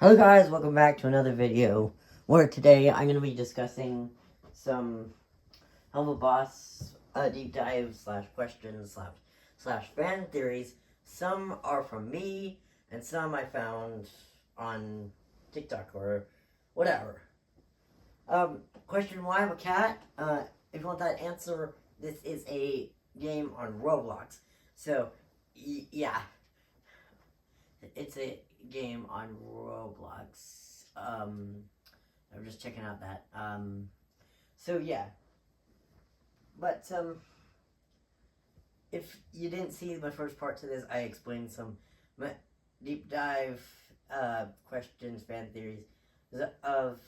Hello guys, welcome back to another video where today I'm going to be discussing some Helluva Boss deep dive slash questions slash fan theories. Some are from me and some I found on TikTok or whatever. Question why I'm a cat? If you want that answer, this is a game on Roblox. So, yeah, it's a game on Roblox. I'm just checking out that. So yeah, but if you didn't see my first part to this, I explained some deep dive questions, fan theories of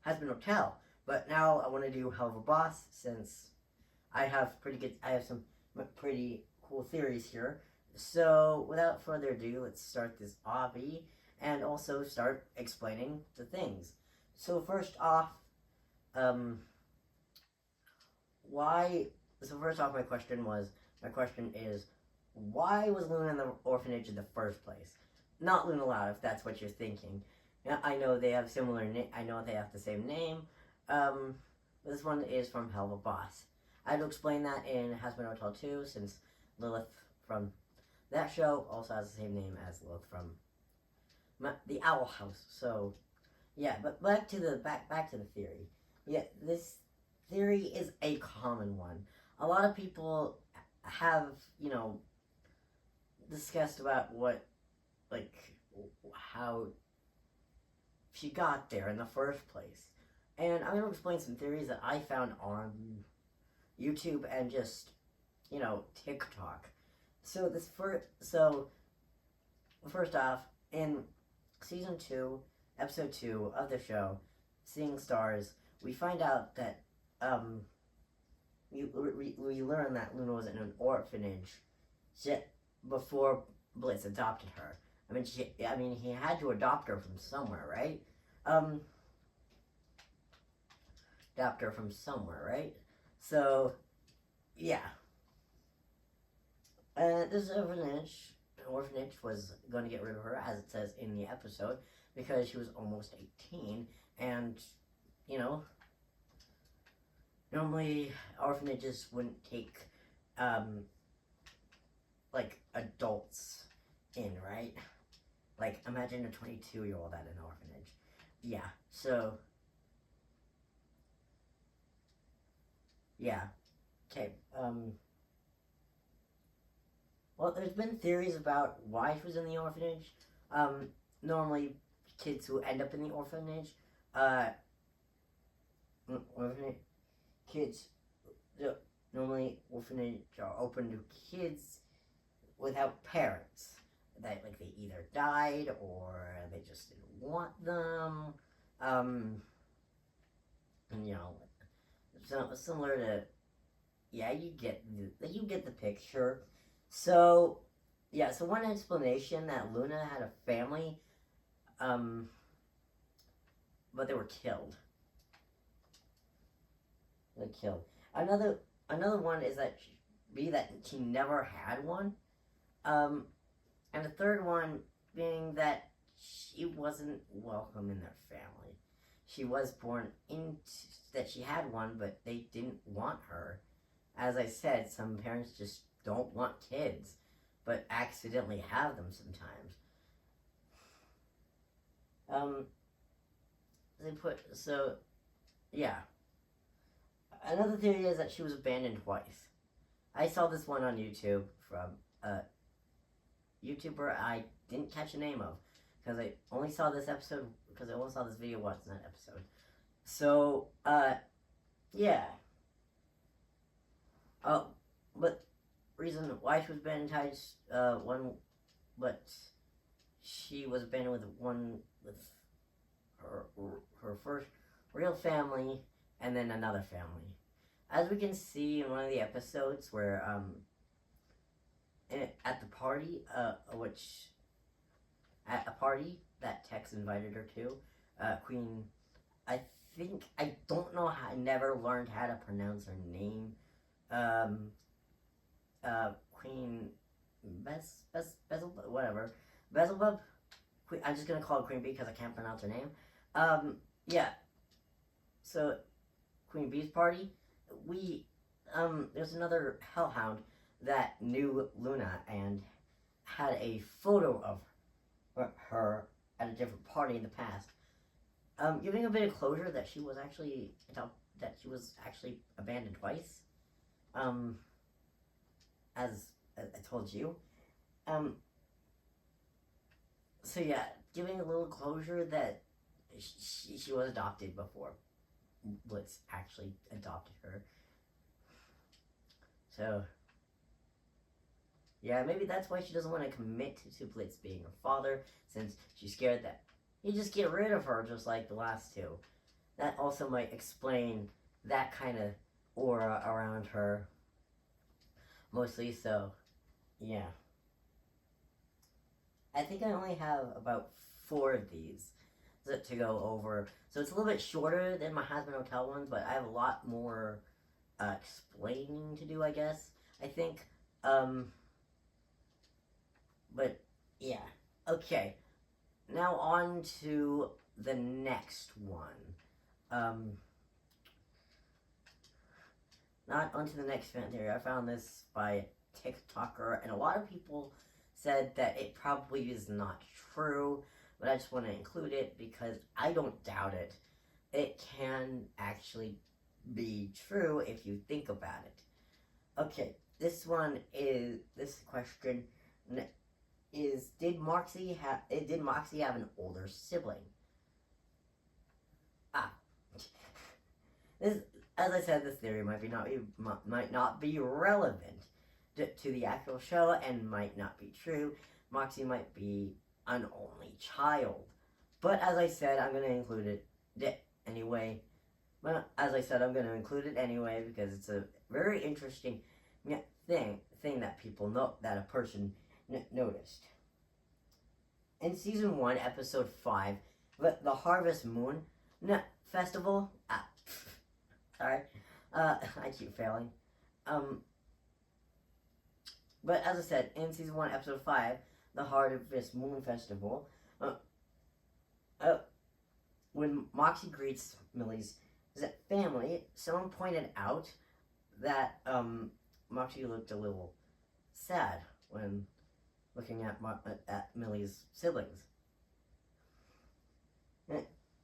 Has Been Hotel. But now I want to do Hell of a Boss since I have some pretty cool theories here. So, without further ado, let's start this obby and also start explaining the things. So, first off, um, why? So, first off, my question is, why was Luna in the orphanage in the first place? Not Luna Loud, if that's what you're thinking. Now, I know they have I know they have the same name. This one is from Hell of a Boss. I had to explain that in Has Been Hotel 2, since Lilith from that show also has the same name as Lilith from the Owl House. So, yeah, but back to the theory. Yeah, this theory is a common one. A lot of people have, discussed about how she got there in the first place. And I'm going to explain some theories that I found on YouTube and just, TikTok. So first off, in season 2, episode 2 of the show, Seeing Stars, we find out that we learn that Luna was in an orphanage before Blitz adopted her. He had to adopt her from somewhere, right? Adopt her from somewhere, right? So, yeah. This orphanage was going to get rid of her, as it says in the episode, because she was almost 18, and, normally orphanages wouldn't take, adults in, right? Like, imagine a 22-year-old at an orphanage. Yeah, so, yeah. Okay, well, there's been theories about why she was in the orphanage. Normally, kids who end up in the orphanage, orphanage kids, normally orphanage are open to kids without parents. That they either died or they just didn't want them. And so similar to, yeah, you get the picture. So, yeah, so one explanation that Luna had a family, but they were killed. They're killed. Another one is that she never had one. And the third one being that she wasn't welcome in their family. She was born into that she had one, but they didn't want her. As I said, some parents just don't want kids, but accidentally have them sometimes. Yeah. Another theory is that she was abandoned twice. I saw this one on YouTube from a YouTuber I didn't catch the name of, because I only saw this video watching that episode. So, yeah. But reason why she was abandoned twice, but she was abandoned with her first real family and then another family. As we can see in one of the episodes where at the party, at a party that Tex invited her to, Queen, I never learned how to pronounce her name. Queen Beelzebub, whatever. Beelzebub, I'm just gonna call it Queen Bee because I can't pronounce her name. Yeah. So Queen Bee's party, there's another hellhound that knew Luna and had a photo of her at a different party in the past. Giving a bit of closure that she was actually abandoned twice. As I told you. So yeah, giving a little closure that she was adopted before Blitz actually adopted her. So yeah, maybe that's why she doesn't want to commit to Blitz being her father, since she's scared that he'd just get rid of her just like the last two. That also might explain that kind of aura around her. Mostly so, yeah. I think I only have about 4 of these to go over. So it's a little bit shorter than my Hazbin Hotel ones, but I have a lot more explaining to do, I guess. I think. But, yeah. Okay. Now on to the next one. Not onto the next fan theory. I found this by a TikToker, and a lot of people said that it probably is not true, but I just want to include it because I don't doubt it. It can actually be true if you think about it. Okay, this question is, did Moxie have an older sibling? This, as I said, this theory might not be relevant to the actual show and might not be true. Moxie might be an only child, but as I said, I'm going to include it anyway. But as I said, I'm going to include it anyway because it's a very interesting thing that people know, that a person noticed. In season 1, episode 5, the Harvest Moon Festival. Sorry, I keep failing. But as I said, in season 1, episode 5, the Harvest Moon Festival, when Moxie greets Millie's family, someone pointed out that Moxie looked a little sad when looking at Millie's siblings,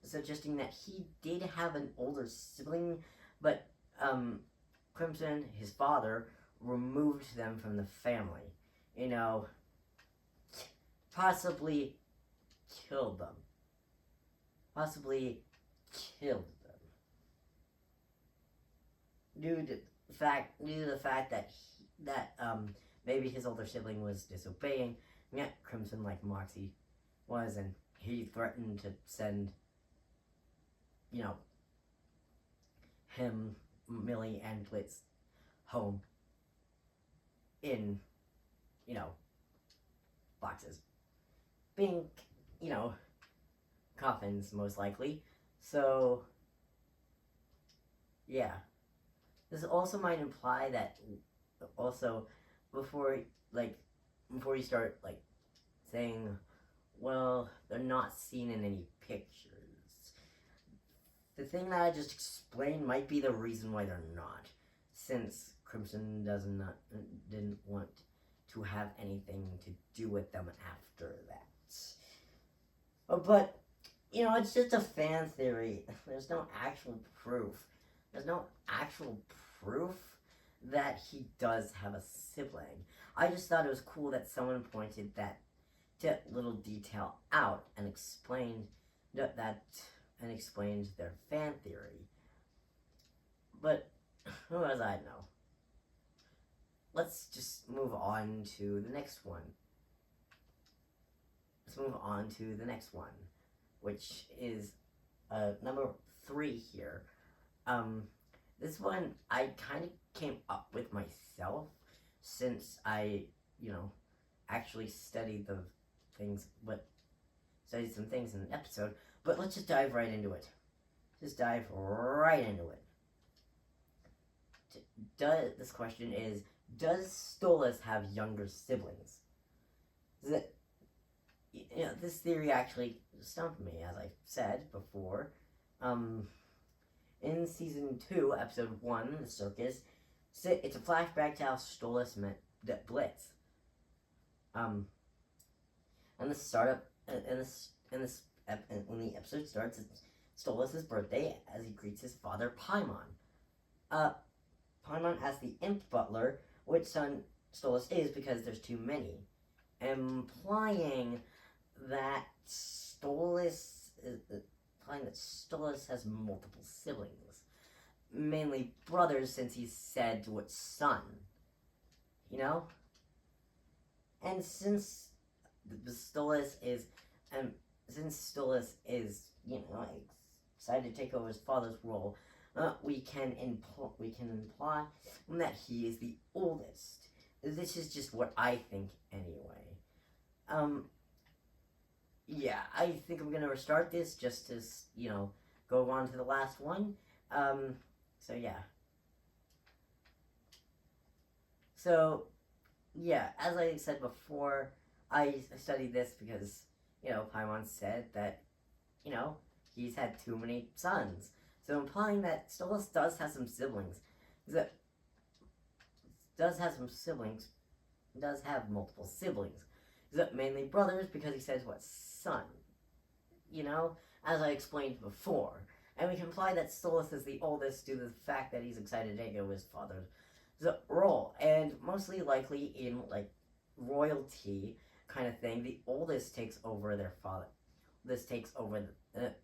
suggesting that he did have an older sibling, but Crimson, his father, removed them from the family. Possibly killed them. Due to the fact that maybe his older sibling was disobeying, yet Crimson, like Moxie was, and he threatened to send, him, Millie, and Blitz home in, boxes. Being, coffins, most likely. So, yeah. This also might imply that also before you start saying, well, they're not seen in any pictures. The thing that I just explained might be the reason why they're not, since Crimson didn't want to have anything to do with them after that. But it's just a fan theory. There's no actual proof. That he does have a sibling. I just thought it was cool that someone pointed that little detail out and explained their fan theory. But who was I know? Let's just move on to the next one. Which is number 3 here. This one I kind of came up with myself, since I, actually studied some things in an episode. But let's just dive right into it. This question is, does Stolas have younger siblings? this theory actually stumped me, as I said before. In season 2, episode 1, the circus, it's a flashback to how Stolas met Blitz. And the startup, when the episode starts, it's Stolas' birthday as he greets his father, Paimon. Paimon asks the imp butler which son Stolas is because there's too many, implying that Stolas has multiple siblings, mainly brothers, since he said which son. And since Stolas is, excited to take over his father's role, we can imply that he is the oldest. This is just what I think, anyway. Yeah, I think I'm gonna restart this just to, go on to the last one. So yeah. So, yeah, as I said before, I studied this because, Paimon said that, he's had too many sons. So implying that Stolas does have some siblings. Does have multiple siblings. Mainly brothers, because he says what son. As I explained before. And we can imply that Stolas is the oldest due to the fact that he's excited to take over his father's role. And mostly likely in, royalty kind of thing, the oldest takes over their father. This takes over their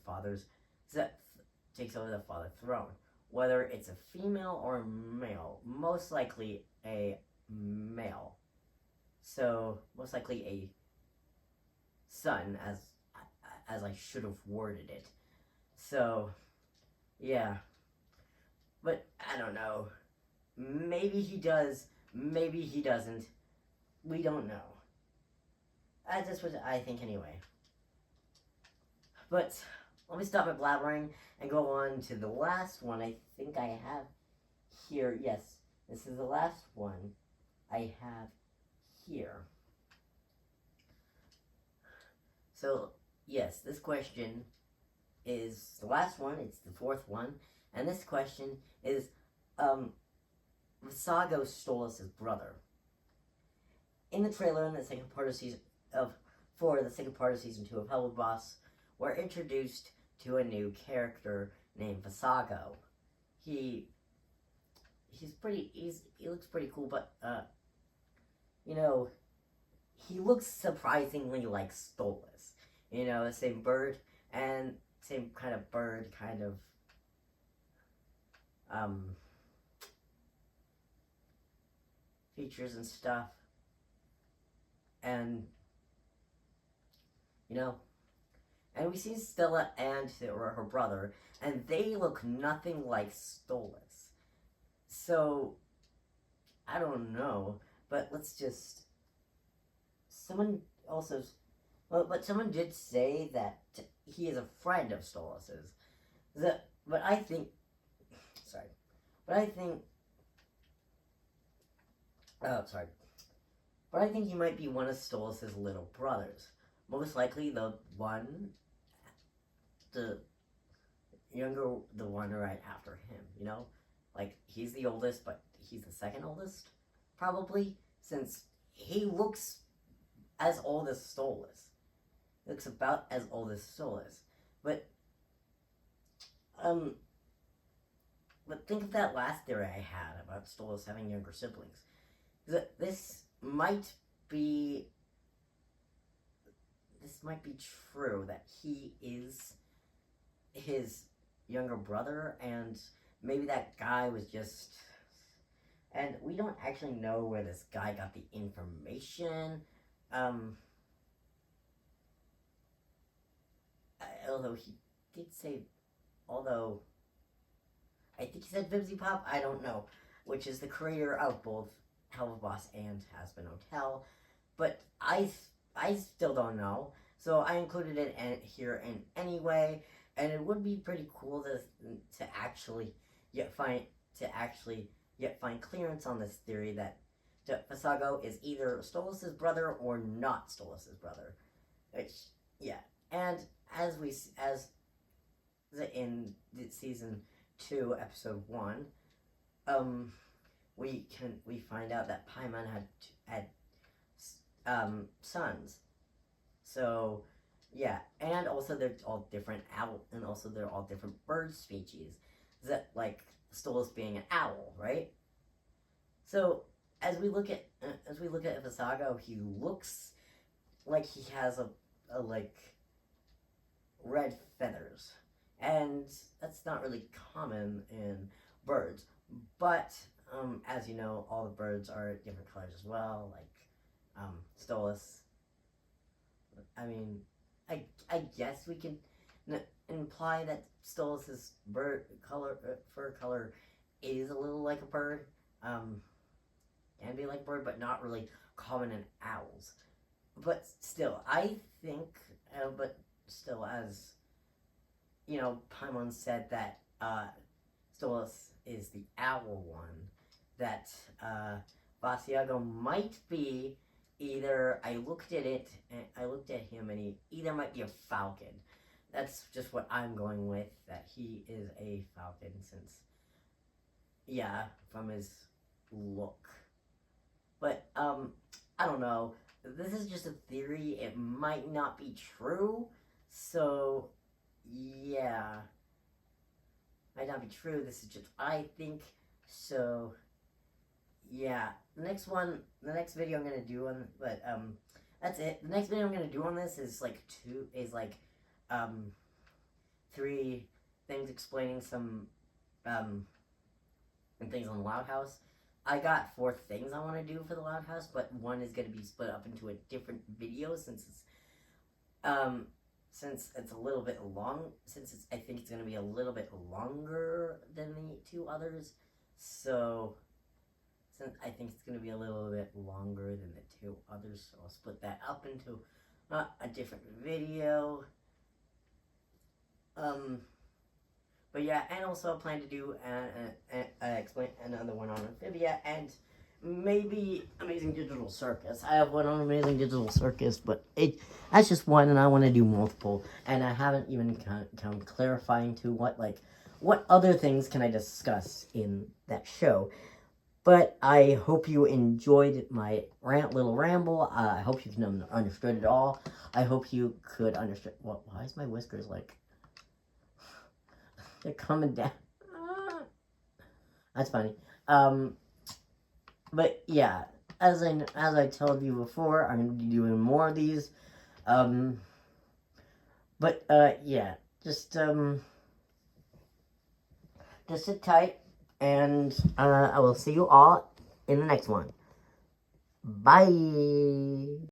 father's throne. Whether it's a female or a male, most likely a male. So, most likely a son, as I should have worded it. So, yeah. But, I don't know. Maybe he does, maybe he doesn't. We don't know. That's what I think anyway. But, let me stop my blabbering and go on to the last one I think I have here. Yes, this is the last one I have here. So, yes, this question is the last one. It's the fourth one. And this question is, Visago Stolas' brother. In the trailer in the second part of season 2 of Helluva, we're introduced to a new character named Visago. He looks pretty cool, but he looks surprisingly like Stolas. The same bird and same kind of bird, features and stuff. And, and we see Stella and her brother, and they look nothing like Stolas. So, I don't know, but let's just... Someone did say that he is a friend of Stolas's. But I think he might be one of Stolas' little brothers. Most likely the one right after him, he's the oldest, but he's the second oldest, probably, since he looks as old as Stolas. He looks about as old as Stolas. But think of that last theory I had about Stolas having younger siblings. This might be true, that he is his younger brother, and maybe that guy was just... And we don't actually know where this guy got the information. Although he did say... I think he said Vibsy Pop, I don't know, which is the creator of both Helluva and Hazbin Hotel, but I still don't know, so I included it here in anyway, and it would be pretty cool to actually find clearance on this theory that Visago is either Stolas' brother or not Stolas' brother. Which, yeah. And as in season 2, episode 1, we find out that Paimon had sons. So, yeah, and also they're all different and also they're all different bird species. That, like, Stolas being an owl, right? So as we look at Visago, he looks like he has a like red feathers, and that's not really common in birds. But as you know, all the birds are different colors as well. Like Stolas. I mean, I guess we can imply that Stolas's fur color is a little like a bird. Can be like a bird, but not really common in owls. But still, I think, as you know, Paimon said that Stolas is the owl one. That Basiago might be either. I looked at him, and he either might be a falcon. That's just what I'm going with. That he is a falcon, since, yeah, from his look. But I don't know. This is just a theory. It might not be true. So, yeah. Might not be true. This is just I think. So, yeah. The next video I'm gonna do on, but that's it. The next video I'm gonna do on this is like 3 things explaining some things on Loud House. I got 4 things I want to do for the Loud House, but one is going to be split up into a different video since it's a little bit long. I think it's going to be a little bit longer than the 2 others. So since I think it's going to be a little bit longer than the 2 others, so I'll split that up into a different video. But yeah, and also I plan to do explain another one on Amphibia and maybe Amazing Digital Circus. I have one on Amazing Digital Circus, but that's just one, and I want to do multiple. And I haven't even come clarifying to what other things can I discuss in that show. But I hope you enjoyed my little ramble. I hope you can understood it all. I hope you could understand. Well, why is my whiskers like? They're coming down. That's funny. But yeah, as I told you before, I'm gonna be doing more of these. But yeah, just sit tight, and I will see you all in the next one. Bye.